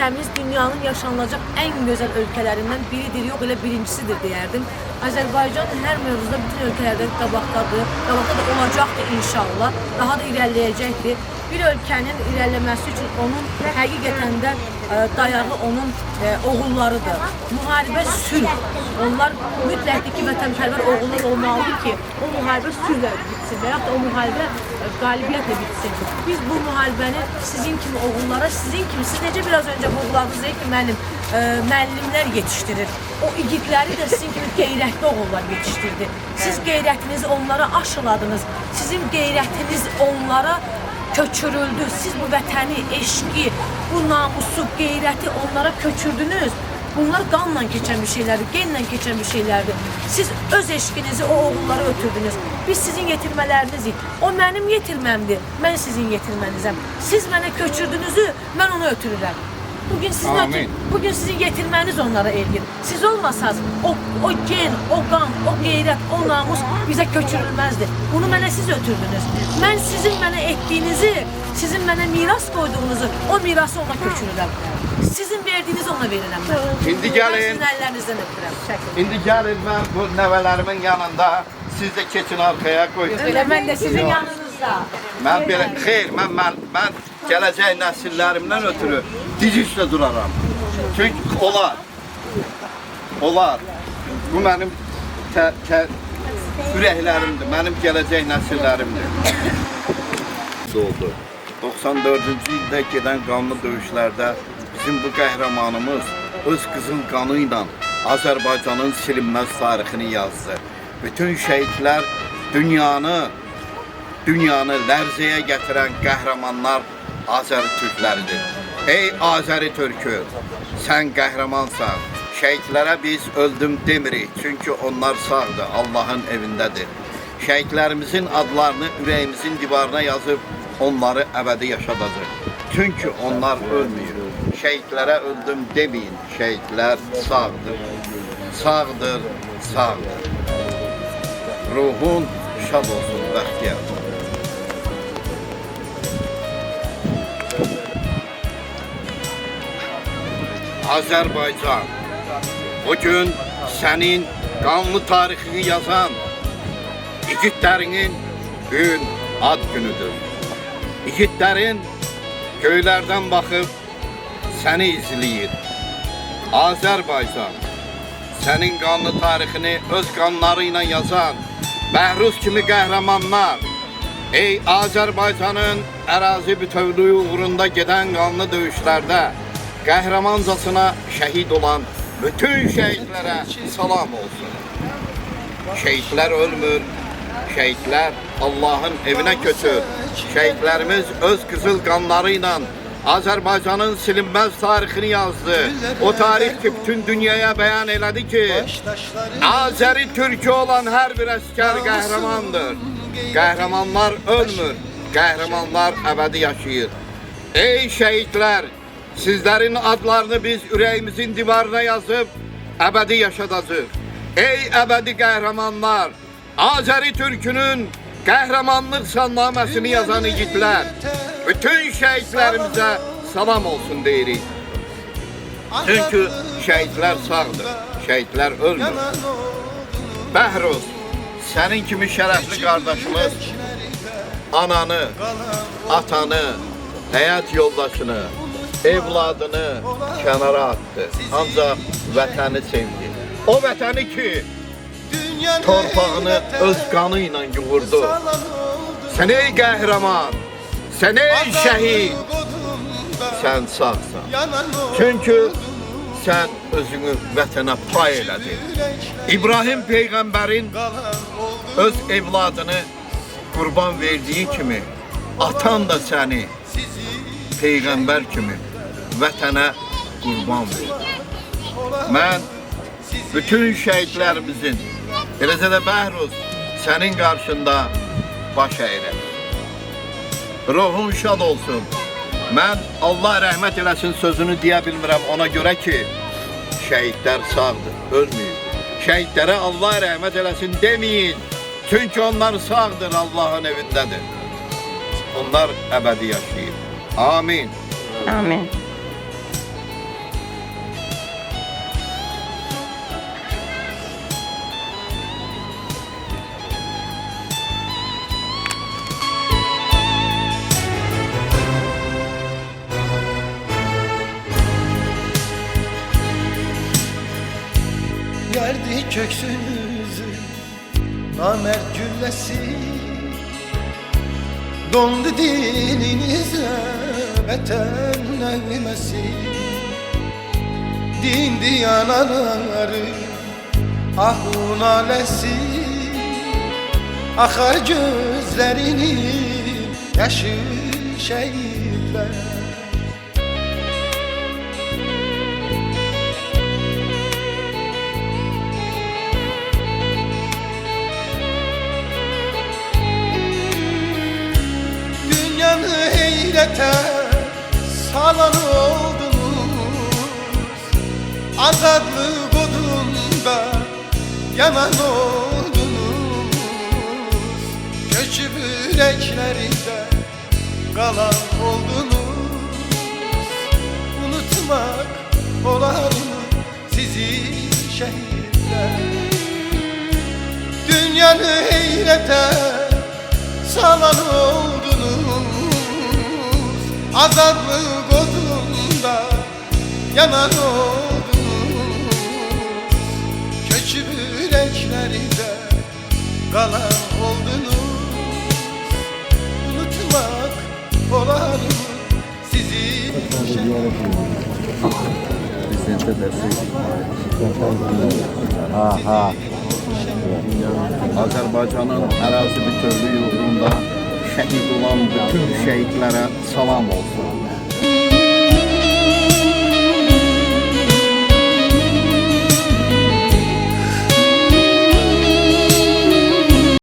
ölkəmiz dünyanın yaşanılacaq ən gözəl ölkələrindən biridir, yox elə birincisidir deyərdim. Azərbaycan hər mövzuda bütün ölkələrdə qabaqdadır, qabaqda da olacaqdır inşallah, daha da irəliləyəcəkdir. Bir ölkənin irəliləməsi üçün onun həqiqətən də dayağı onun oğullarıdır. Müharibə sülh. Onlar mütləq ki, vətənpərvər oğullar olmalıdır ki, o müharibə sülhlə bitsin və yaxud da o müharibə qalibiyyətlə bitsin. Biz bu müharibəni sizin kimi oğullara, sizin kimi, siz necə biraz öncə vurguladınız ki, müəllimlər yetişdirir. O igidləri də sizin kimi qeyrətli oğullar yetişdirdi. Siz qeyrətinizi onlara aşıladınız. Sizin qeyrətiniz onlara köçürüldü. Siz bu vətəni, eşqi, bu namusu, qeyrəti onlara köçürdünüz. Bunlar qanla keçən bir şeylərdir, genlə keçən bir şeylərdir. Siz öz eşqinizi o oğullara ötürdünüz. Biz sizin yetirmələrinizdik. O mənim yetirməmdir, mən sizin yetirmənizəm. Siz mənə köçürdünüzü, mən onu ötürürəm. Bugün sizin yetirməniz onlara elgin. Siz olmasanız o gen, o qan, o qeyrət, o namus bizə köçürülməzdi. Bunu mənə siz ötürdünüz. Mən sizin mənə etdiyinizi, sizin mənə miras qoyduğunuzu, o mirası ona köçürürəm. Sizin verdiyinizi ona verirəm mən. İndi gəlin. Mən sizin əllərinizdən öpürəm. İndi gəlin mən bu nəvələrimin yanında, siz də keçin arkaya qoyun. Elə mən də sizin yanınızda. Mən belə, xeyr, mən gələcək nəsillərimdən ötürü diz üstə duraram. Çünki onlar, bu mənim ürəklərimdir, mənim gələcək nəsillərimdir. Oldu. 94-cü ildə gedən qanlı döyüşlərdə bizim bu qəhrəmanımız öz qızıl qanı ilə Azərbaycanın silinməz tarixini yazdı. Bütün şəhidlər dünyanı lərzəyə gətirən qəhrəmanlar Azəri türkləridir. Ey Azəri türkü, sən qəhrəmansan. Şəhidlərə biz öldüm demirik, çünki onlar sağdır, Allahın evindədir. Şəhidlərimizin adlarını ürəyimizin divarına yazıb onları əbədi yaşadacaq. Çünki onlar ölmüyor. Şəhidlərə öldüm demeyin, şəhidlər sağdır. Sağdır, sağdır. Ruhun şad olsun, bəxtiyar. Azərbaycan, bugün sənin qanlı tarixini yazan igidlərinin gün ad günüdür. İgidlərin göylərdən baxıb səni izləyir. Azərbaycan, sənin qanlı tarixini öz qanları ilə yazan Bəhruz kimi qəhrəmanlar, ey Azərbaycanın ərazi bütövlüyü uğrunda gedən qanlı döyüşlərdə qəhrəmancasına şəhid olan bütün şəhidlərə salam olsun. Şəhidlər ölmür, şəhidlər Allahın evinə köçür. Şəhidlərimiz öz qızıl qanları ilə Azərbaycanın silinməz tarixini yazdı. O tarix ki, bütün dünyaya bəyan elədi ki, Azəri türkü olan hər bir əskər qəhrəmandır. Qəhrəmanlar ölmür, qəhrəmanlar əbədi yaşayır. Ey şəhidlər, sizlərin adlarını biz ürəyimizin divarına yazıb əbədi yaşadacaq. Ey əbədi qəhrəmanlar, Azəri türkünün qəhrəmanlıq salnaməsini yazan igidlər, bütün şəhidlərimizə salam olsun deyirik. Çünki şəhidlər sağdır, şəhidlər ölmür. Bəhruz, sənin kimi şərəfli qardaşımız ananı, atanı, həyat yoldaşını, evladını kənara attı. Ancaq vətəni sevdi. O vətəni ki, torpağını öz qanı ilə yuvurdu. Sən ey qəhrəman, sən ey şəhid, sən sağsan. Çünki sən özünü vətənə pay elədin. İbrahim Peyğəmbərin öz evladını qurban verdiyi kimi, atan da səni Peyğəmbər kimi vətənə qurban verdi. Mən bütün şəhidlərimizin, eləcə də Bəhruz, sənin qarşında baş əyirəm. Ruhun şad olsun. Mən Allah rəhmət eləsin sözünü deyə bilmirəm ona görə ki, şəhidlər sağdır, ölməyib. Şəhidlərə Allah rəhmət eləsin deməyin. Çünki onlar sağdır, Allahın evindədir. Onlar əbədi yaşayır. Amin. Amin. köksünüzü namert güllesi dondu dininize vətən nəğməsi din diyanaları ahun aləsi akar gözlerinin yaşı şehitler Dünyanı heyrete salan oldunuz azadlık odunda yanan oldunuz Göçüp yüreklerinde kalan oldunuz Unutmak olar mı sizi şehitler Dünyanı heyrete salan oldunuz Azadlık odunda yanan oldunuz Göçüp yüreklerinde kalan oldunuz Unutmak olar mı sizi Azərbaycanın ərazi bütövlüyü uğrunda şəhid olan bütün şəhidlərə salam olsun.